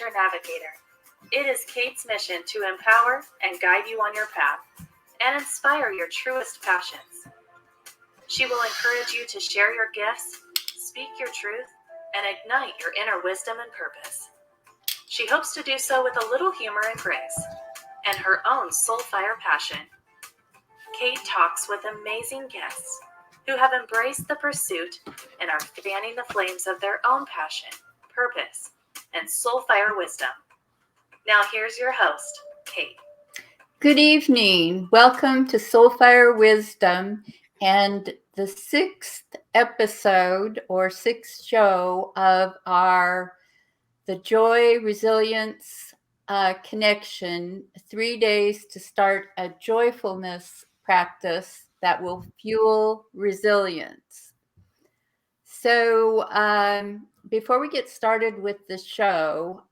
adventure navigator. It is Kate's mission to empower and guide you on your path and inspire your truest passions. She will encourage you to share your gifts, speak your truth, and ignite your inner wisdom and purpose. She hopes to do so with a little humor and grace, and her own soul-fire passion. Kate talks with amazing guests who have embraced the pursuit and are fanning the flames of their own passion, purpose, and soul-fire wisdom. Now here's your host, Kate. Good evening. Welcome to Soulfire Wisdom and the sixth episode or sixth show of the Joy Resilience Connection, 3 days to start a joyfulness practice that will fuel resilience. So before we get started with the show,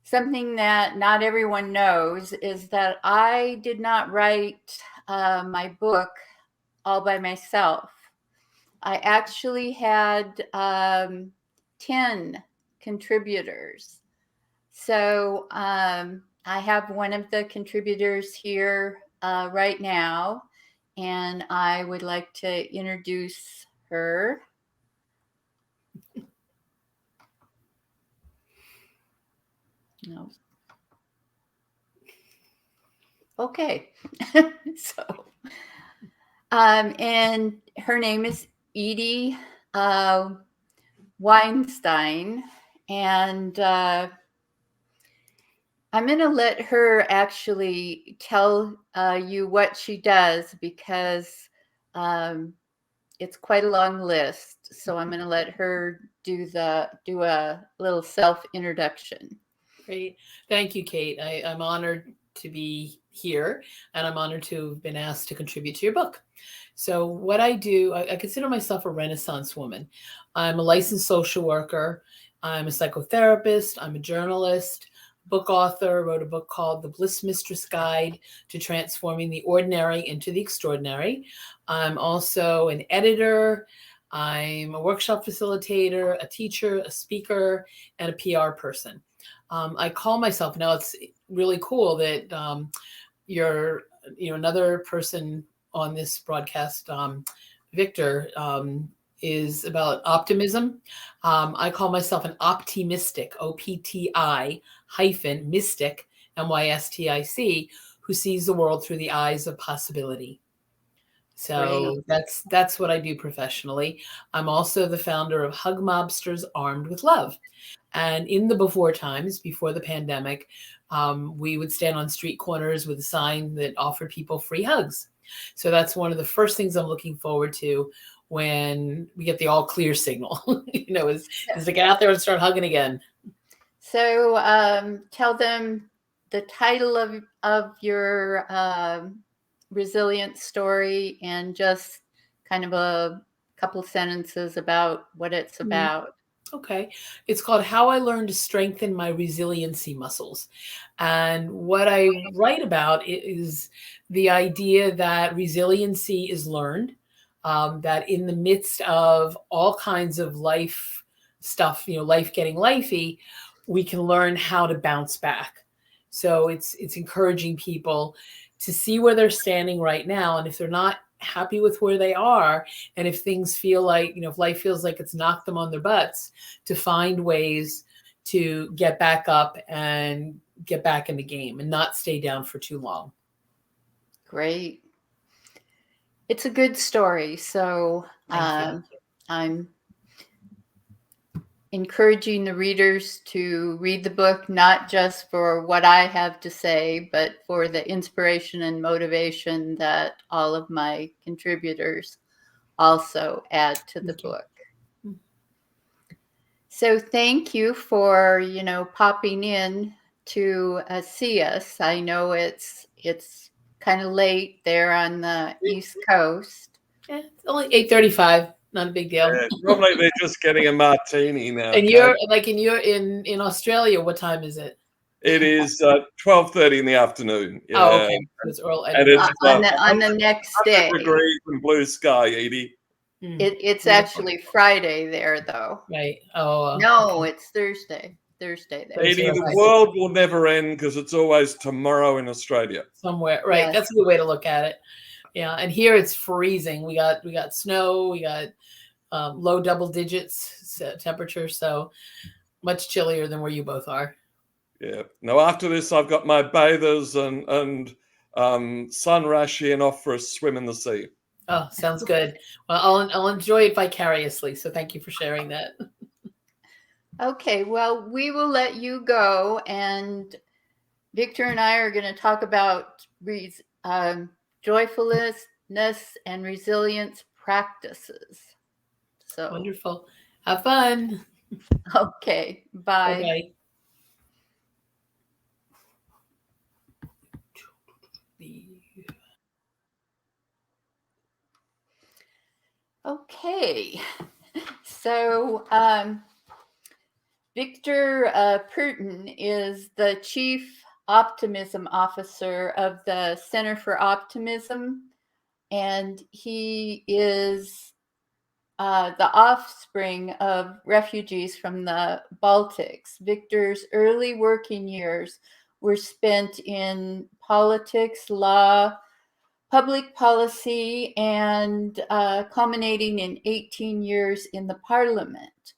something that not everyone knows is that I did not write my book all by myself. I actually had 10 contributors. So I have one of the contributors here right now, and I would like to introduce her. No. Okay. So, and her name is Edie Weinstein, and I'm going to let her actually tell you what she does because it's quite a long list. So I'm going to let her do a little self-introduction. Great. Thank you, Kate. I'm honored to be here, and I'm honored to have been asked to contribute to your book. So what I do, I consider myself a Renaissance woman. I'm a licensed social worker. I'm a psychotherapist. I'm a journalist, book author, wrote a book called The Bliss Mistress Guide to Transforming the Ordinary into the Extraordinary. I'm also an editor. I'm a workshop facilitator, a teacher, a speaker, and a PR person. I call myself, now it's really cool that you're another person on this broadcast, Victor, is about optimism. I call myself an optimistic, OPTI-mystic, MYSTIC, who sees the world through the eyes of possibility. So that's what I do professionally. I'm also the founder of Hug Mobsters Armed with Love. And in the before times, before the pandemic, we would stand on street corners with a sign that offered people free hugs. So that's one of the first things I'm looking forward to when we get the all clear signal, is to get out there and start hugging again. So tell them the title of your resilience story and just kind of a couple sentences about what it's about. Okay. It's called How I Learned to Strengthen My Resiliency Muscles. And what I write about is the idea that resiliency is learned, that in the midst of all kinds of life stuff, life getting lifey, we can learn how to bounce back. So it's encouraging people to see where they're standing right now. And if they're not happy with where they are, and if things feel like, if life feels like it's knocked them on their butts, to find ways to get back up and get back in the game and not stay down for too long. Great. It's a good story. So I'm encouraging the readers to read the book, not just for what I have to say, but for the inspiration and motivation that all of my contributors also add to the book. So thank you for, popping in to see us. I know it's kind of late there on the East Coast. Yeah, it's only 8:35. Not a big deal. Yeah, probably they're just getting a martini now. And you're in Australia. What time is it? It is 12:30 in the afternoon. Yeah. Oh, okay. It's early. And it's on the next day. Degrees and blue sky, Edie. It's actually Friday there, though. Right. Oh. No, it's Thursday. Thursday there. Thursday. Edie, Okay. the world will never end because it's always tomorrow in Australia. Somewhere, right? Yes. That's a good way to look at it. Yeah, and here it's freezing. We got snow. We got low double digits temperature, so much chillier than where you both are. Yeah. Now after this, I've got my bathers and sun rashi and off for a swim in the sea. Oh, sounds good. Well, I'll enjoy it vicariously. So thank you for sharing that. Okay, well, we will let you go, and Victor and I are going to talk about joyfulness and resilience practices. So, Wonderful. Have fun. okay, bye. Bye. Okay, so Victor Perton is the Chief Optimism Officer of the Center for Optimism, and he is the offspring of refugees from the Baltics. Victor's early working years were spent in politics, law, public policy, and culminating in 18 years in the parliament.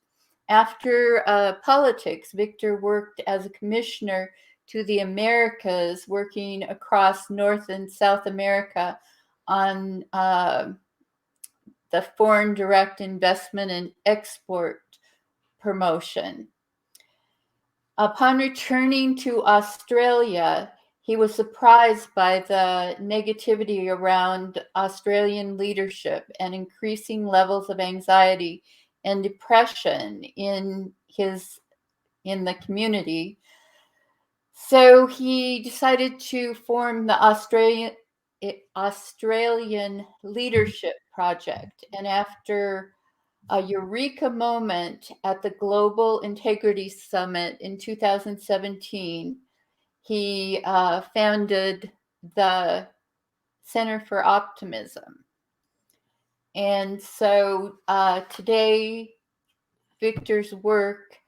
After politics, Victor worked as a commissioner to the Americas, working across North and South America on the foreign direct investment and export promotion. Upon returning to Australia, he was surprised by the negativity around Australian leadership and increasing levels of anxiety and depression in the community. So he decided to form the Australian Leadership Project. And after a eureka moment at the Global Integrity Summit in 2017, he founded the Center for Optimism. And so today, Victor's work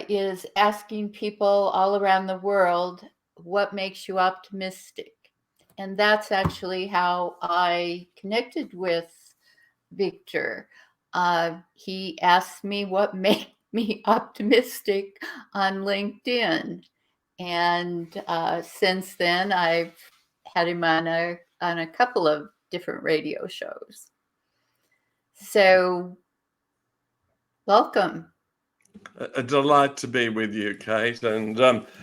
is asking people all around the world, what makes you optimistic? And that's actually how I connected with Victor. He asked me what made me optimistic on LinkedIn. And since then, I've had him on a couple of different radio shows. So, welcome. A delight to be with you, Kate. And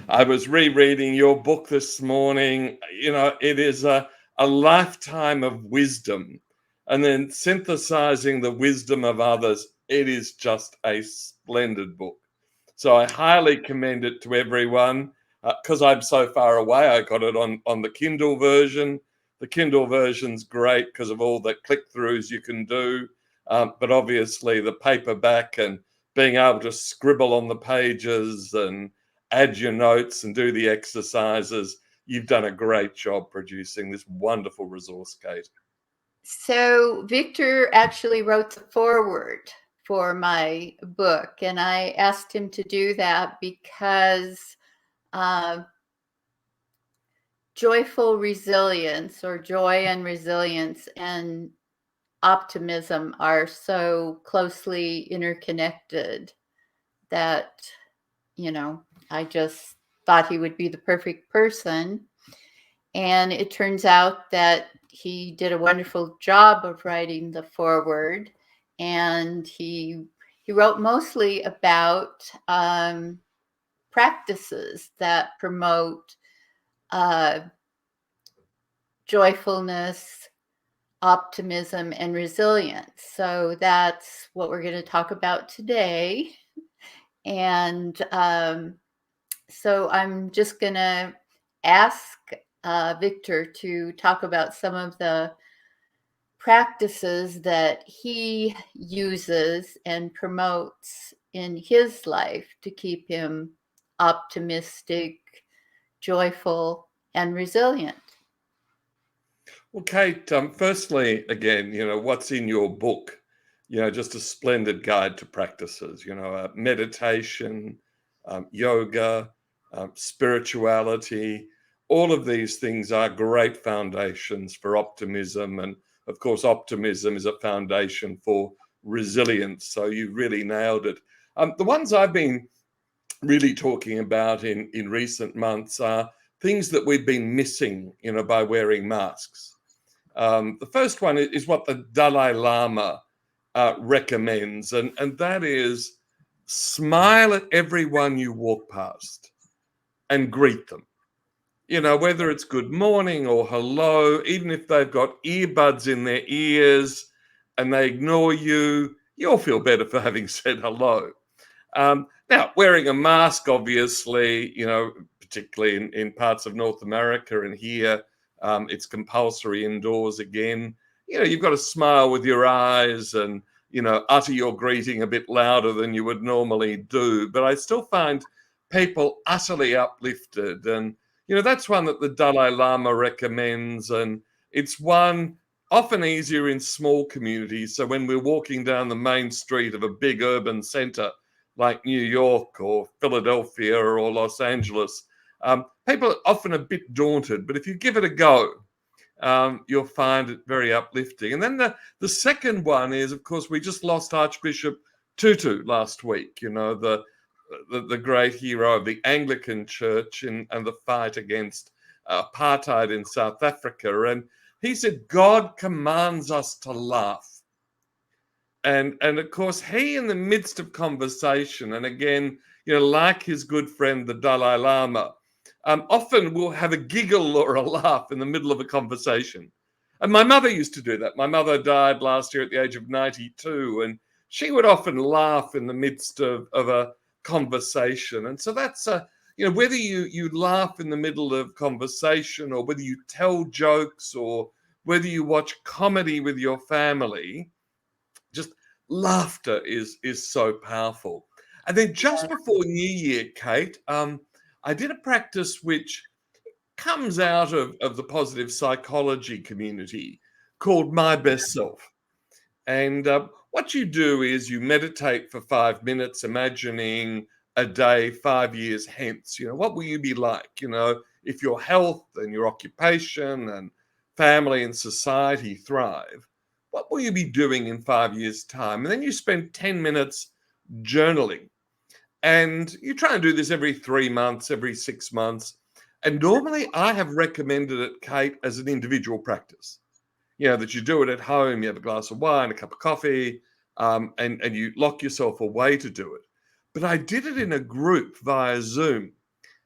I was rereading your book this morning. You know, it is a lifetime of wisdom, and then synthesizing the wisdom of others. It is just a splendid book. So I highly commend it to everyone. Because I'm so far away, I got it on the Kindle version. The Kindle version's great because of all the click-throughs you can do. But obviously the paperback and being able to scribble on the pages and add your notes and do the exercises, you've done a great job producing this wonderful resource, Kate. So Victor actually wrote the foreword for my book, and I asked him to do that because joyful resilience, or joy and resilience, and optimism are so closely interconnected that, you know, I just thought he would be the perfect person. And it turns out that he did a wonderful job of writing the foreword, and he wrote mostly about practices that promote joyfulness, optimism, and resilience. So that's what we're going to talk about today. And so I'm just going to ask Victor to talk about some of the practices that he uses and promotes in his life to keep him optimistic, joyful, and resilient. Well, Kate, firstly, again, you know, what's in your book? You know, just a splendid guide to practices, you know, meditation, yoga, spirituality. All of these things are great foundations for optimism. And of course, optimism is a foundation for resilience. So you really nailed it. The ones I've been really talking about in recent months are things that we've been missing, by wearing masks. The first one is what the Dalai Lama recommends, and that is smile at everyone you walk past and greet them. Whether it's good morning or hello, even if they've got earbuds in their ears and they ignore you, you'll feel better for having said hello. Now, wearing a mask, obviously, particularly in parts of North America and here, it's compulsory indoors again. You've got to smile with your eyes and, utter your greeting a bit louder than you would normally do. But I still find people utterly uplifted. And, that's one that the Dalai Lama recommends. And it's one often easier in small communities. So when we're walking down the main street of a big urban center, like New York or Philadelphia or Los Angeles, people are often a bit daunted, but if you give it a go, you'll find it very uplifting. And then the second one is, of course, we just lost Archbishop Tutu last week, the great hero of the Anglican Church and the fight against apartheid in South Africa. And he said, God commands us to laugh. And of course, he, in the midst of conversation, and again, like his good friend, the Dalai Lama, often will have a giggle or a laugh in the middle of a conversation. And my mother used to do that. My mother died last year at the age of 92, and she would often laugh in the midst of a conversation. And so that's, whether you laugh in the middle of conversation or whether you tell jokes or whether you watch comedy with your family, just laughter is so powerful. And then just before New Year, Kate, I did a practice which comes out of the positive psychology community called My Best Self. And what you do is you meditate for 5 minutes, imagining a day 5 years hence. What will you be like? If your health and your occupation and family and society thrive, what will you be doing in 5 years' time? And then you spend 10 minutes journaling. And you try and do this every 3 months, every 6 months. And normally I have recommended it, Kate, as an individual practice. That you do it at home, you have a glass of wine, a cup of coffee, and you lock yourself away to do it. But I did it in a group via Zoom.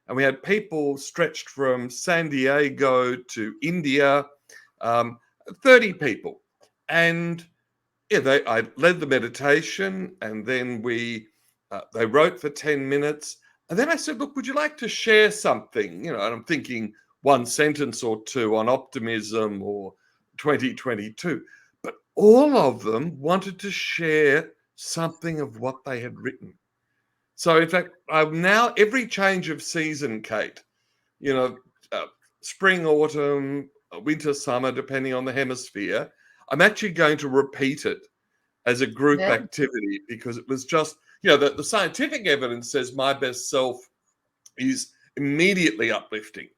And we had people stretched from San Diego to India, 30 people. And I led the meditation, and then they wrote for 10 minutes. And then I said, look, would you like to share something? And I'm thinking one sentence or two on optimism or 2022. But all of them wanted to share something of what they had written. So in fact, I'm now, every change of season, Kate, spring, autumn, winter, summer, depending on the hemisphere, I'm actually going to repeat it as a group activity, because it was just, the scientific evidence says My Best Self is immediately uplifting,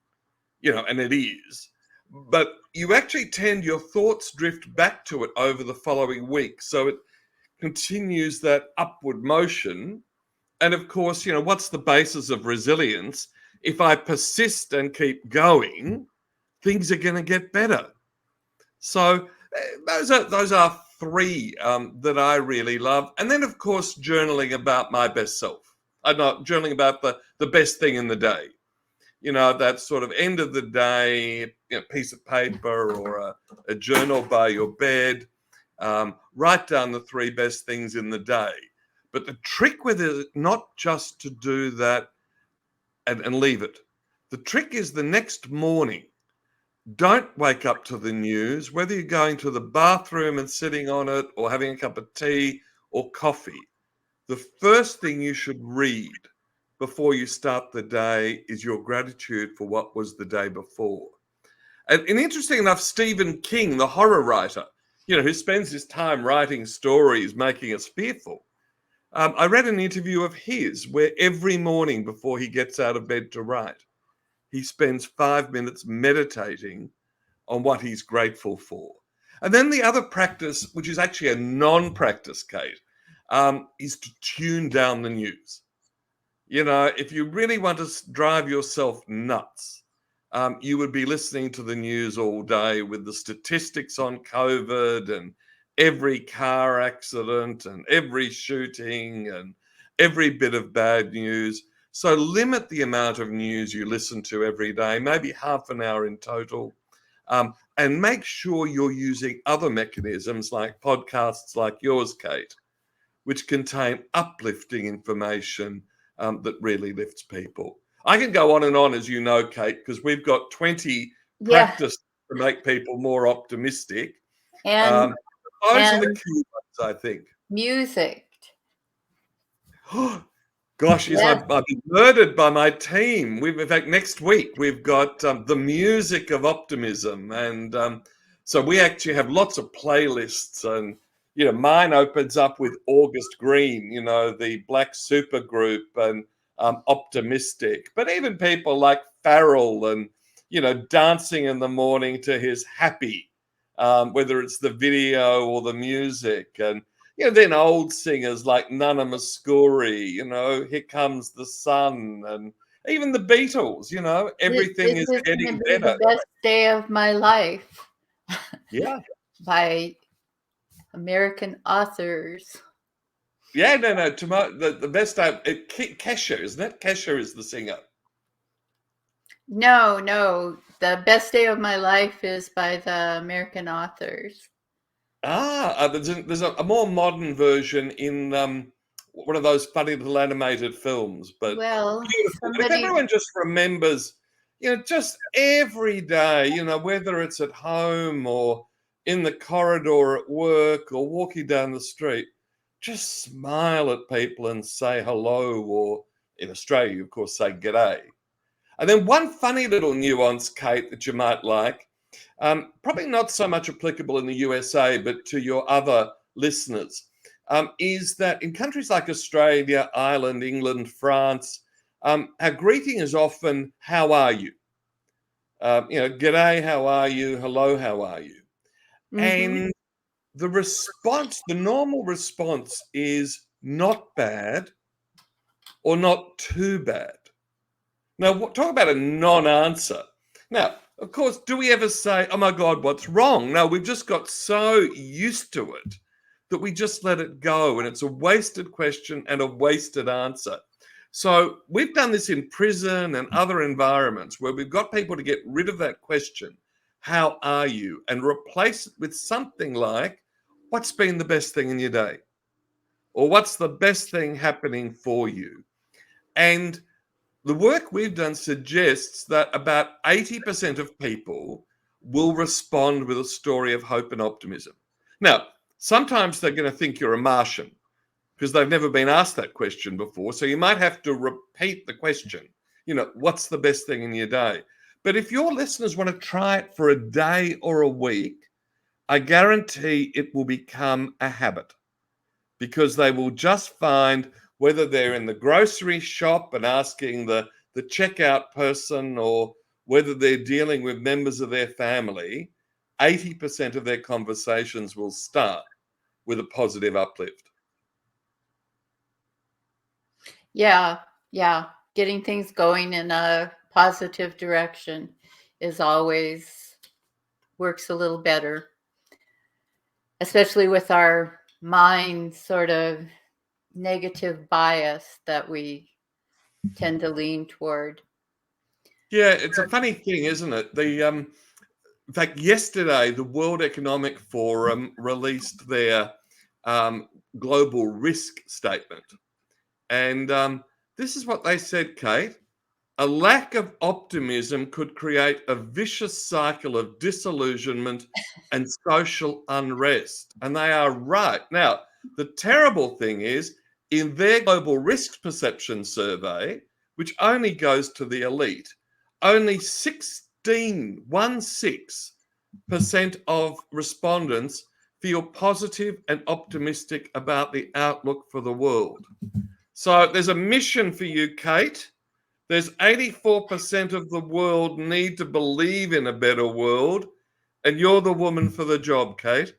and it is. But you actually your thoughts drift back to it over the following week. So it continues that upward motion. And of course, what's the basis of resilience? If I persist and keep going, things are going to get better. So those are three that I really love. And then, of course, journaling about my best self. I'm not journaling about the best thing in the day. That sort of end of the day, piece of paper or a journal by your bed. Write down the 3 best things in the day. But the trick with it is not just to do that and leave it. The trick is the next morning. Don't wake up to the news, whether you're going to the bathroom and sitting on it or having a cup of tea or coffee. The first thing you should read before you start the day is your gratitude for what was the day before. And interesting enough, Stephen King, the horror writer, who spends his time writing stories making us fearful, I read an interview of his where every morning before he gets out of bed to write, he spends 5 minutes meditating on what he's grateful for. And then the other practice, which is actually a non-practice, Kate, is to tune down the news. You know, if you really want to drive yourself nuts, you would be listening to the news all day with the statistics on COVID and every car accident and every shooting and every bit of bad news. So limit the amount of news you listen to every day, maybe half an hour in total. And make sure you're using other mechanisms like podcasts like yours, Kate, which contain uplifting information that really lifts people. I can go on and on, as you know, Kate, because we've got 20 Yeah. practices to make people more optimistic. And Those are and the key ones, I think. music. Gosh, yes, Yes. I've been murdered by my team. In fact, next week we've got the music of optimism, and so we actually have lots of playlists. And you know, mine opens up with August Green, you know, the Black Supergroup, and Optimistic. But even people like Farrell, and you know, dancing in the morning to his Happy, whether it's the video or the music, and you know, then old singers like Nana Muscuri, you know, Here Comes the Sun, and even the Beatles, you know, everything This is is getting going to be better. the best day of my life Yeah. by American authors. Yeah, no. The best time, Kesha, isn't it? Kesha is the singer. No. The best day of my life is by the American authors. There's a more modern version in one of those funny little animated films, but Well, beautiful. But if everyone just remembers, you know, just every day, you know, whether it's at home or in the corridor at work or walking down the street, just smile at people and say hello, or in Australia, you of course say g'day. And then one funny little nuance, Kate, that you might like, probably not so much applicable in the USA, but to your other listeners, is that in countries like Australia, Ireland, England, France, our greeting is often, how are you? You know, g'day, how are you? Hello, how are you? And the response, the normal response is not bad or not too bad. Now, talk about a non-answer. Now, of course, do we ever say, oh my God, what's wrong? No, we've just got so used to it that we just let it go. And it's a wasted question and a wasted answer. So we've done this in prison and other environments where we've got people to get rid of that question, how are you? And replace it with something like, what's been the best thing in your day? Or what's the best thing happening for you? And the work we've done suggests that about 80% of people will respond with a story of hope and optimism. Now, sometimes they're going to think you're a Martian because they've never been asked that question before. So you might have to repeat the question, you know, what's the best thing in your day? But if your listeners want to try it for a day or a week, I guarantee it will become a habit, because they will just find, whether they're in the grocery shop and asking the checkout person, or whether they're dealing with members of their family, 80% of their conversations will start with a positive uplift. Yeah. Getting things going in a positive direction is always works a little better, especially with our mind sort of negative bias that we tend to lean toward. Yeah, it's a funny thing, isn't it? In fact, yesterday, the World Economic Forum released their global risk statement. And this is what they said, Kate. A lack of optimism could create a vicious cycle of disillusionment and social unrest. And they are right. Now, the terrible thing is, in their global risk perception survey, which only goes to the elite, only 16% of respondents feel positive and optimistic about the outlook for the world. So there's a mission for you, Kate. There's 84% of the world need to believe in a better world, and you're the woman for the job, Kate.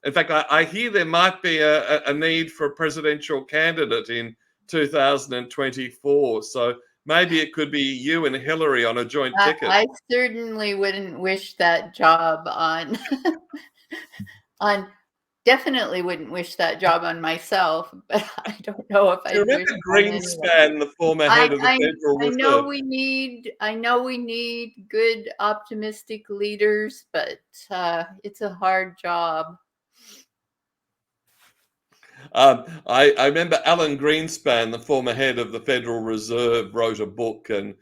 In fact, I hear there might be a need for a presidential candidate in 2024. So maybe it could be you and Hillary on a joint ticket. I certainly wouldn't wish that job on definitely wouldn't wish that job on myself, but I don't know if Do you I'd wish remember it on anyone. Greenspan, the former head of the Federal Reserve? I know we need good, optimistic leaders, but it's a hard job. I remember Alan Greenspan, the former head of the Federal Reserve, wrote a book, and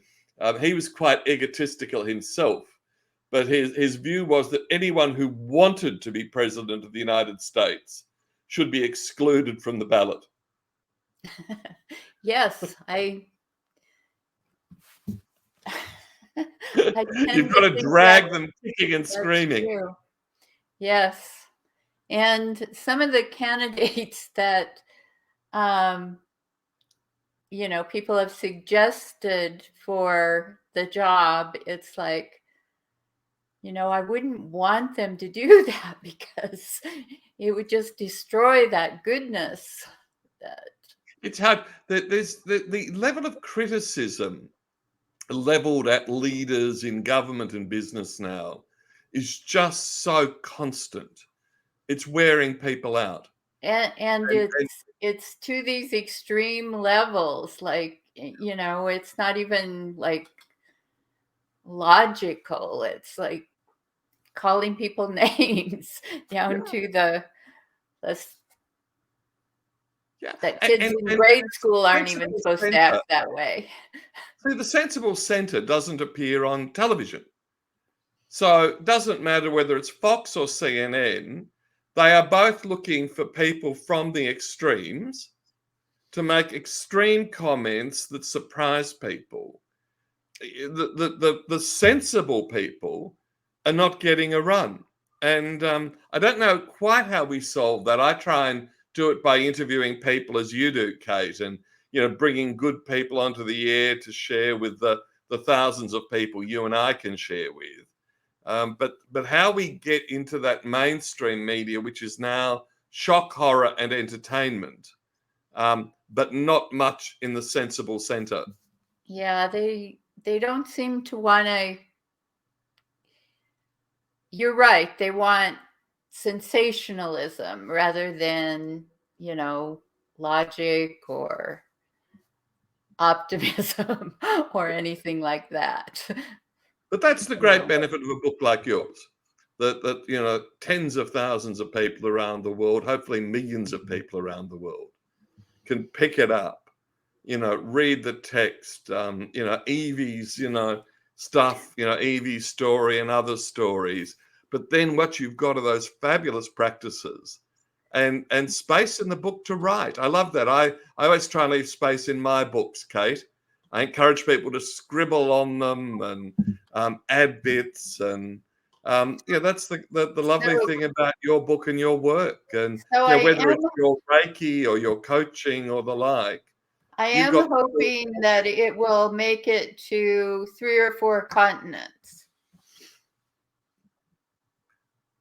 he was quite egotistical himself. But his view was that anyone who wanted to be president of the United States should be excluded from the ballot. Yes, You've got to drag them kicking and screaming. True. Yes. And some of the candidates that, people have suggested for the job, it's like, I wouldn't want them to do that because it would just destroy that goodness. It's hard. There's the level of criticism leveled at leaders in government and business now is just so constant. It's wearing people out. And it's to these extreme levels, like, it's not even like logical. It's like calling people names down to that kids in grade school aren't even supposed to act that way. See, the sensible centre doesn't appear on television. So it doesn't matter whether it's Fox or CNN, they are both looking for people from the extremes to make extreme comments that surprise people. The sensible people are not getting a run. And I don't know quite how we solve that. I try and do it by interviewing people as you do, Kate, and bringing good people onto the air to share with the thousands of people you and I can share with. But how we get into that mainstream media, which is now shock, horror, and entertainment, but not much in the sensible centre. Yeah, they don't seem to want to. You're right. They want sensationalism rather than, logic or optimism or anything like that. But that's the great benefit of a book like yours, that tens of thousands of people around the world, hopefully millions of people around the world, can pick it up, read the text, Evie's, stuff, Evie's story and other stories. But then what you've got are those fabulous practices and space in the book to write. I love that. I always try and leave space in my books, Kate. I encourage people to scribble on them and add bits. And that's the lovely thing about your book and your work. And whether it's your Reiki or your coaching or the like. I am hoping that it will make it to 3 or 4 continents.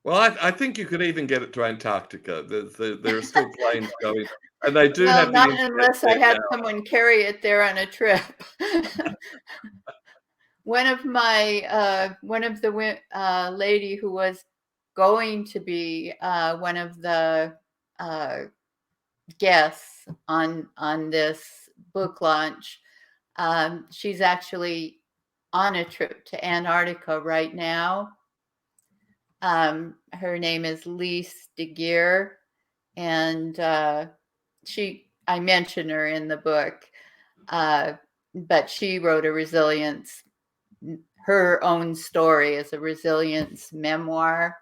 Well, I think you could even get it to Antarctica. There are still planes going, and they do have. Not unless I had someone carry it there on a trip. One of the lady who was going to be one of the guests on this book launch, she's actually on a trip to Antarctica right now. Her name is Lise de Geer, and I mention her in the book, but she wrote her own story as a resilience memoir,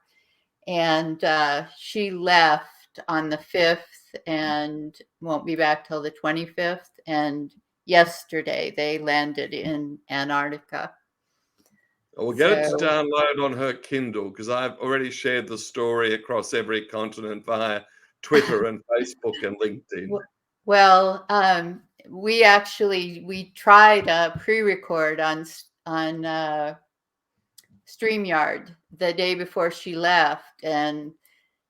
and she left on the 5th and won't be back till the 25th, and yesterday they landed in Antarctica. We'll get it to So, download on her Kindle because I've already shared the story across every continent via Twitter and Facebook and LinkedIn. well, we tried a pre-record on StreamYard the day before she left, and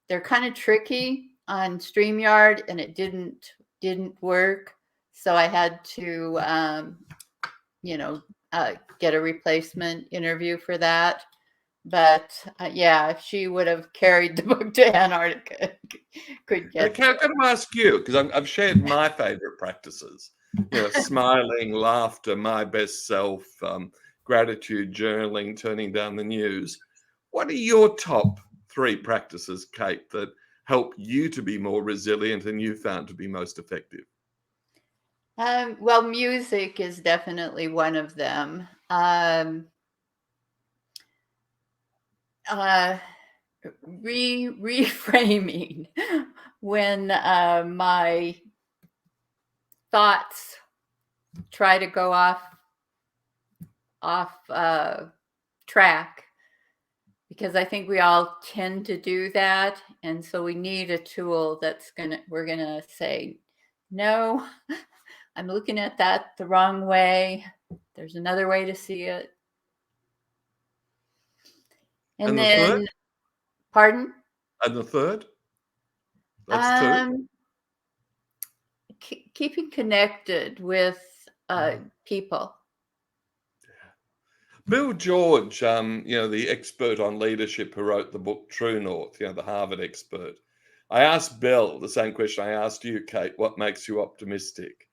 they're kind of tricky on StreamYard, and it didn't work. So I had to, get a replacement interview for that. But yeah, if she would have carried the book to Antarctica, could get. Okay, I've got to ask you because I've shared my favorite practices. Smiling, laughter, my best self, gratitude, journaling, turning down the news. What are your top 3 practices, Kate, that help you to be more resilient and you found to be most effective? Well, music is definitely one of them. Reframing when my thoughts try to go off track, because I think we all tend to do that, and so we need a tool we're gonna say, no, I'm looking at that the wrong way. There's another way to see it. And the then, third? pardon? And the third? That's 2. Keeping connected with people. Bill George, the expert on leadership who wrote the book True North, the Harvard expert. I asked Bill the same question I asked you, Kate, what makes you optimistic?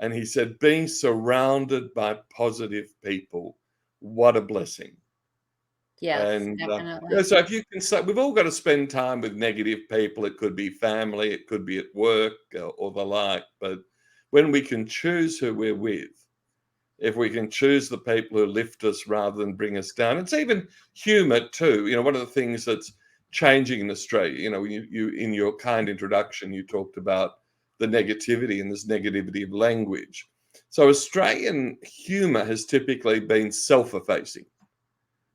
And he said, being surrounded by positive people, what a blessing. Yes, And definitely. so if you can say, we've all got to spend time with negative people. It could be family, it could be at work or the like. But when we can choose who we're with, if we can choose the people who lift us rather than bring us down, it's even humor too. One of the things that's changing in Australia, you in your kind introduction, you talked about the negativity and this negativity of language. So Australian humor has typically been self-effacing,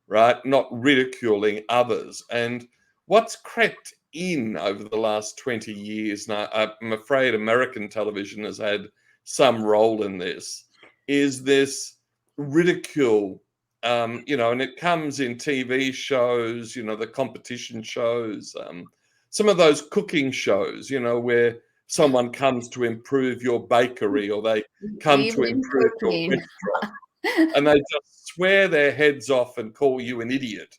right? Not ridiculing others. And what's crept in over the last 20 years, and I'm afraid American television has had some role in this, is this ridicule, and it comes in TV shows, the competition shows, some of those cooking shows, where someone comes to improve your bakery or they come to Even improve your cooking. restaurant, and they just swear their heads off and call you an idiot.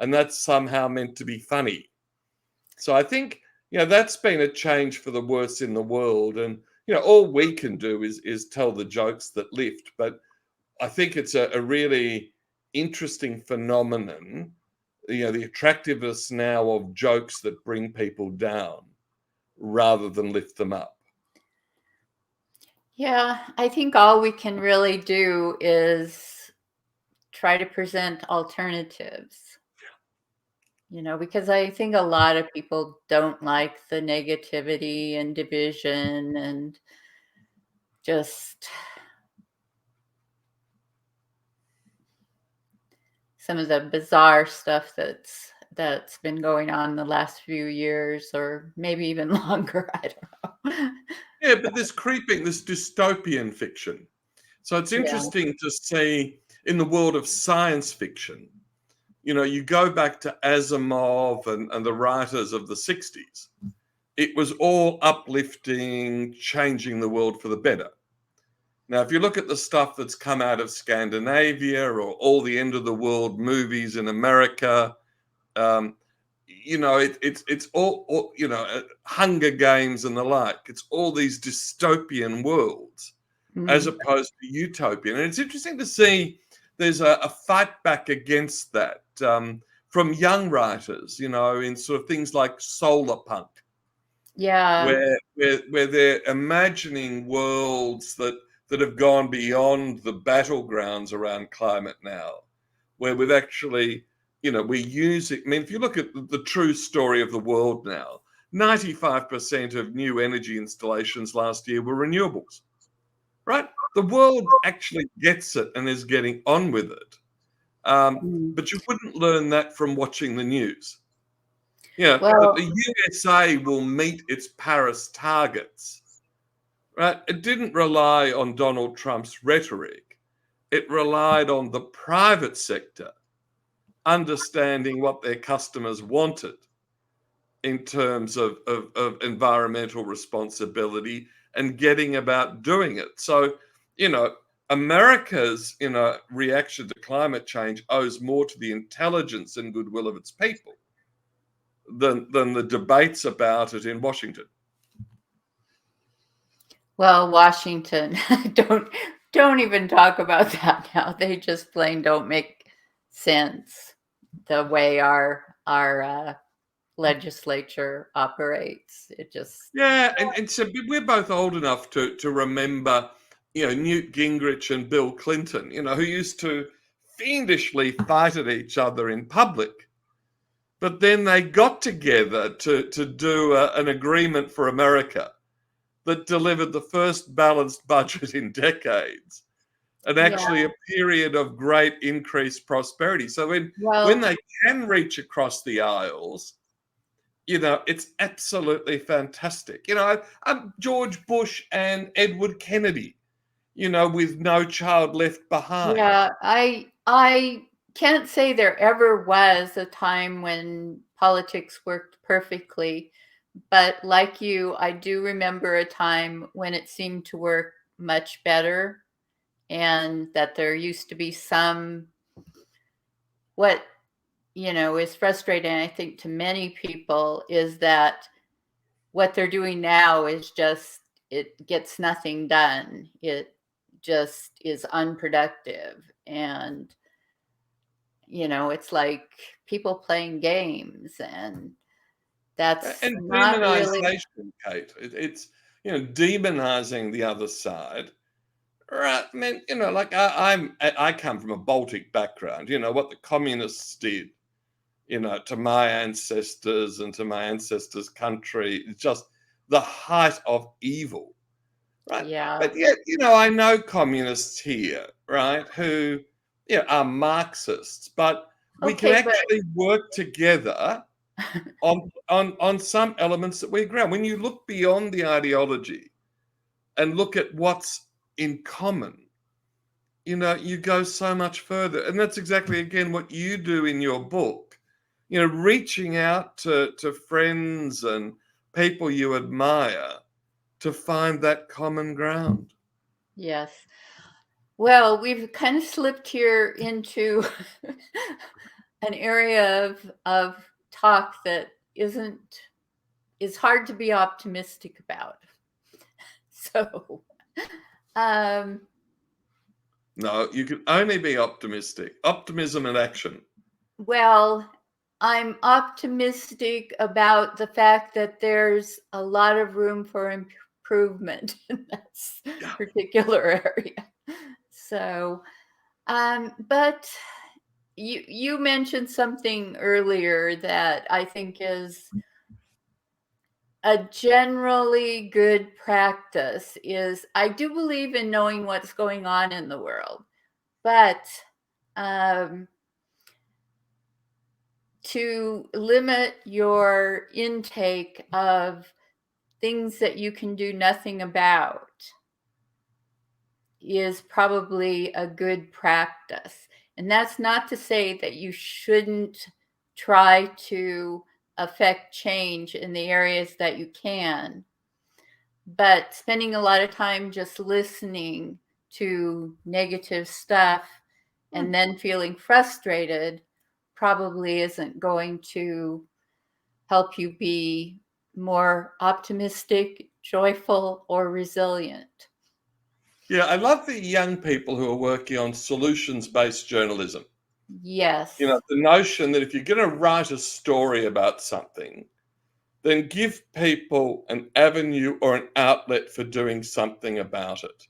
And that's somehow meant to be funny. So I think, that's been a change for the worse in the world. And, all we can do is tell the jokes that lift. But I think it's a really interesting phenomenon, the attractiveness now of jokes that bring people down rather than lift them up. Yeah, I think all we can really do is try to present alternatives. Because I think a lot of people don't like the negativity and division and just some of the bizarre stuff that's been going on the last few years, or maybe even longer. I don't know. Yeah, but this dystopian fiction. So it's interesting to see in the world of science fiction, you go back to Asimov and the writers of the 60s. It was all uplifting, changing the world for the better. Now, if you look at the stuff that's come out of Scandinavia or all the end of the world movies in America, it's all Hunger Games and the like. It's all these dystopian worlds as opposed to utopian. And it's interesting to see there's a fight back against that from young writers, in sort of things like solar punk. Yeah. Where they're imagining worlds that have gone beyond the battlegrounds around climate now, where we've actually, we use it. I mean, if you look at the true story of the world now, 95% of new energy installations last year were renewables, right? The world actually gets it and is getting on with it. Mm. But you wouldn't learn that from watching the news. You know, Well, the USA will meet its Paris targets, right? It didn't rely on Donald Trump's rhetoric. It relied on the private sector understanding what their customers wanted in terms of environmental responsibility and getting about doing it. So, America's, reaction to climate change owes more to the intelligence and goodwill of its people than the debates about it in Washington. well, Washington, don't even talk about that now. They just plain don't make sense the way our legislature operates. It just Yeah, and so we're both old enough to remember, Newt Gingrich and Bill Clinton, who used to fiendishly fight at each other in public. But then they got together to do an agreement for America that delivered the first balanced budget in decades and actually a period of great increased prosperity. So when they can reach across the aisles, it's absolutely fantastic. I'm George Bush and Edward Kennedy, with No Child Left Behind. Yeah, I can't say there ever was a time when politics worked perfectly, but like you, I do remember a time when it seemed to work much better, and that there used to be what is frustrating, I think, to many people is that what they're doing now is just, it gets nothing done. It just is unproductive. And, it's like people playing games, and that's And not really. demonization, Kate. It's, demonizing the other side. Right, I mean, like I come from a Baltic background. What the communists did, to my ancestors and to my ancestors' country, it's just the height of evil, right? Yeah. But yet, I know communists here, right, who, are Marxists, but we can actually work together on some elements that we agree on. When you look beyond the ideology and look at what's in common, you go so much further. And that's exactly, again, what you do in your book, reaching out to friends and people you admire to find that common ground. Yes. Well, we've kind of slipped here into an area of talk that is hard to be optimistic about. So, no, you can only be optimistic. Optimism and action. Well, I'm optimistic about the fact that there's a lot of room for improvement in this particular area. So, but you mentioned something earlier that I think is a generally good practice. Is I do believe in knowing what's going on in the world, but to limit your intake of things that you can do nothing about is probably a good practice. And that's not to say that you shouldn't try to affect change in the areas that you can, but spending a lot of time just listening to negative stuff and then feeling frustrated probably isn't going to help you be more optimistic, joyful, or resilient. Yeah, I love the young people who are working on solutions-based journalism. Yes. The notion that if you're going to write a story about something, then give people an avenue or an outlet for doing something about it.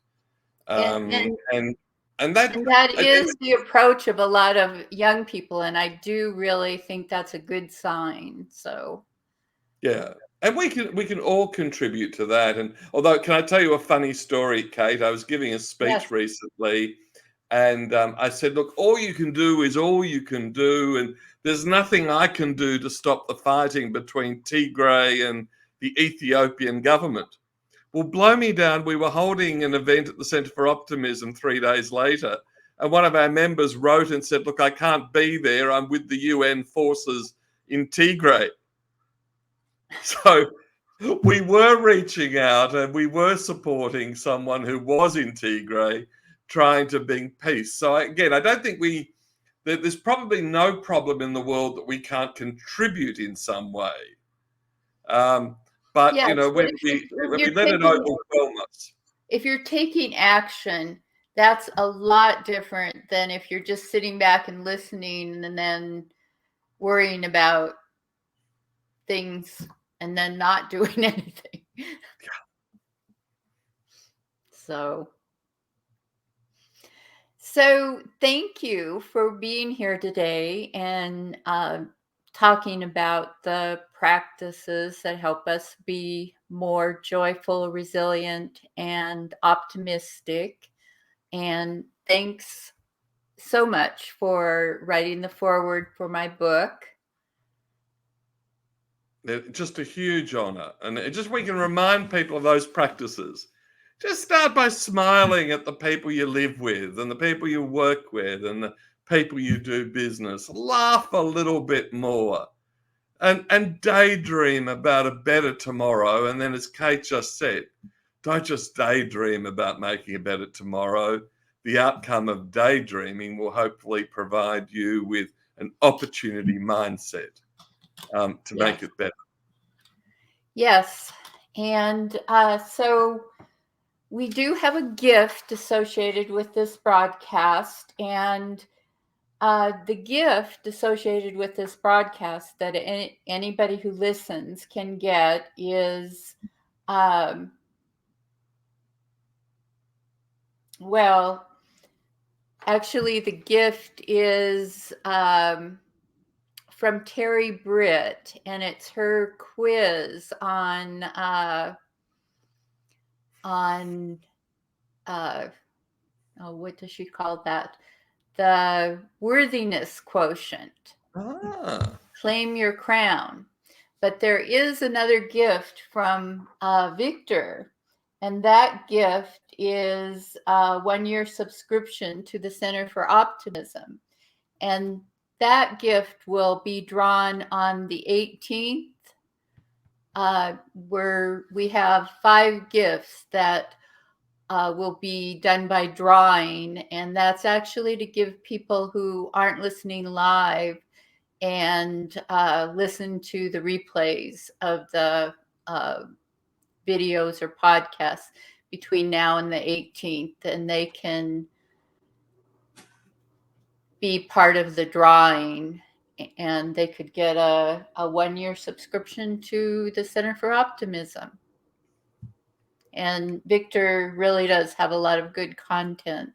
And that is the approach of a lot of young people, and I do really think that's a good sign. So yeah, and we can all contribute to that. And although, can I tell you a funny story, Kate? I was giving a speech recently, And I said, look, all you can do is all you can do. And there's nothing I can do to stop the fighting between Tigray and the Ethiopian government. Well, blow me down. We were holding an event at the Centre for Optimism 3 days later. And one of our members wrote and said, look, I can't be there. I'm with the UN forces in Tigray. So we were reaching out and we were supporting someone who was in Tigray trying to bring peace. So again, I don't think there's probably no problem in the world that we can't contribute in some way. But, Yes, you know, when we let it overwhelm us. If you're taking action, that's a lot different than if you're just sitting back and listening and then worrying about things and then not doing anything. So thank you for being here today and talking about the practices that help us be more joyful, resilient, and optimistic. And thanks so much for writing the foreword for my book. Just a huge honor. And we can remind people of those practices. Just start by smiling at the people you live with and the people you work with and the people you do business. Laugh a little bit more and daydream about a better tomorrow. And then, as Kate just said, don't just daydream about making a better tomorrow. The outcome of daydreaming will hopefully provide you with an opportunity mindset to make it better. Yes. And so we do have a gift associated with this broadcast, and the gift associated with this broadcast that anybody who listens can get is, well, actually the gift is from Terry Britt, and it's her quiz on what does she call that? The Worthiness Quotient. Claim your crown. But there is another gift from Victor, and that gift is a 1-year subscription to the Center for Optimism. And that gift will be drawn on the 18th, where we have 5 gifts that will be done by drawing. And that's actually to give people who aren't listening live and listen to the replays of the videos or podcasts between now and the 18th, and they can be part of the drawing, and they could get a 1-year subscription to the Center for Optimism. And Victor really does have a lot of good content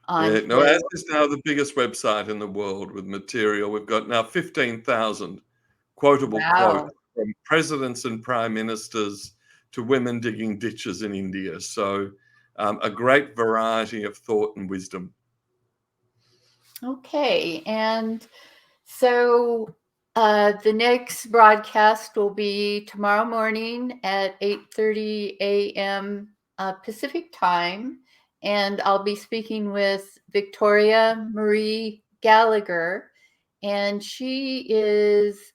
on Ours is now the biggest website in the world with material. We've got now 15,000 quotable quotes from presidents and prime ministers to women digging ditches in India. So a great variety of thought and wisdom. Okay, and so the next broadcast will be tomorrow morning at 8:30 a.m. Pacific time, and I'll be speaking with Victoria Marie Gallagher, and she is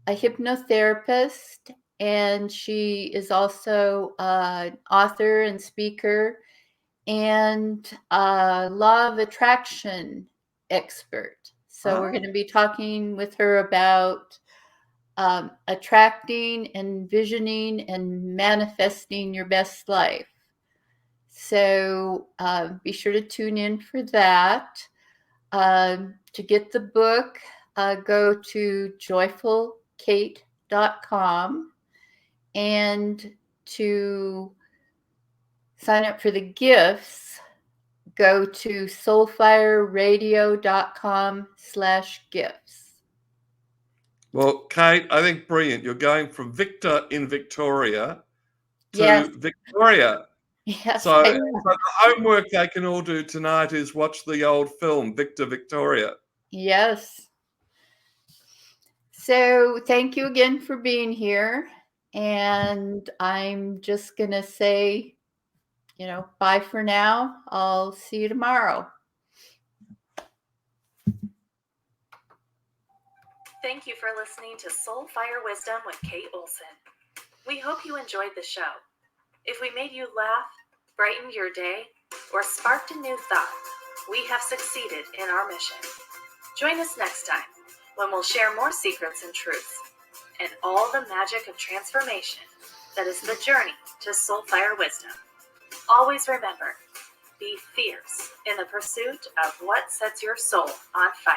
a hypnotherapist, and she is also an author and speaker and a law of attraction expert. So we're going to be talking with her about attracting, envisioning, and manifesting your best life. So be sure to tune in for that. To get the book, go to joyfulkate.com, and to sign up for the gifts, go to soulfireradio.com/gifts. Well, Kate, I think brilliant. You're going from Victor in Victoria to Victoria Yes. So the homework they can all do tonight is watch the old film, Victor Victoria. Yes. So thank you again for being here. And I'm just going to say, bye for now. I'll see you tomorrow. Thank you for listening to Soul Fire Wisdom with Kate Olson. We hope you enjoyed the show. If we made you laugh, brightened your day, or sparked a new thought, we have succeeded in our mission. Join us next time when we'll share more secrets and truths and all the magic of transformation that is the journey to Soul Fire Wisdom. Always remember, be fierce in the pursuit of what sets your soul on fire.